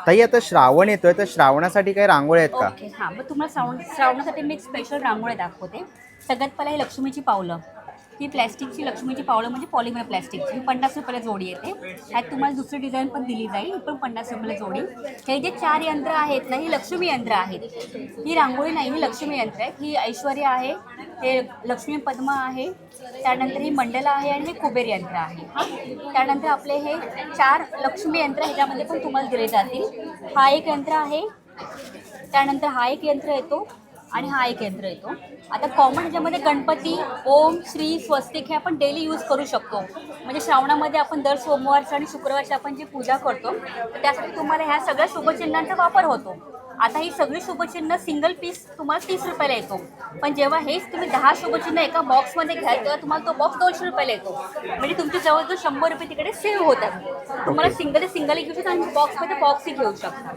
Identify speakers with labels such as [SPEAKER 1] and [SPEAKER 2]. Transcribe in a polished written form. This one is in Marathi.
[SPEAKER 1] ताई आता श्रावण येतोय तर श्रावणासाठी काही रांगोळ्या आहेत का?
[SPEAKER 2] ओके हां, मग तुम्हाला श्रावणासाठी मी एक स्पेशल रांगोळ्या दाखवते. सगळ्यात पहिला ही लक्ष्मीची पावलं. ही प्लॅस्टिकची लक्ष्मीची पावलं म्हणजे पॉलिमर प्लॅस्टिकची. ही 50 रुपयाला जोडी येते. ह्यात तुम्हाला दुसरी डिझाईन पण दिली जाईल. ही पण 50 रुपयाला जोडी. हे जे 4 यंत्र आहेत ना, ही लक्ष्मी यंत्र आहेत. ही रांगोळी नाही, ही लक्ष्मी यंत्र आहेत. ही ऐश्वर्या आहे, हे लक्ष्मी पद्मा आहे, त्यानंतर ही मंडला आहे आणि हे कुबेर यंत्र आहे. हां, त्यानंतर आपले हे 4 लक्ष्मी यंत्र ह्याच्यामध्ये पण तुम्हाला दिले जातील. हा एक यंत्र आहे, त्यानंतर हा एक यंत्र येतो आणि हा एक यंत्र येतो. आता कॉमन ह्याच्यामध्ये गणपती, ओम, श्री, स्वस्तिक हे आपण डेली यूज करू शकतो. म्हणजे श्रावणामध्ये आपण दर सोमवारचं आणि शुक्रवारची आपण जी पूजा करतो, तर त्यासाठी तुम्हाला ह्या सगळ्या शुभचिन्हांचा वापर होतो. आता ही सगळी शुभचिन्ह सिंगल पीस तुम्हाला 30 रुपयाला येतो. पण जेव्हा हेच तुम्ही 10 शुभचिन्ह एका बॉक्समध्ये घ्याल तेव्हा तुम्हाला तो बॉक्स 200 रुपयाला येतो. म्हणजे तुमची जवळजवळ 100 रुपये तिकडे सेव्ह होतात. तुम्हाला सिंगल घेऊ शकता आणि बॉक्समध्ये बॉक्सही घेऊ शकता.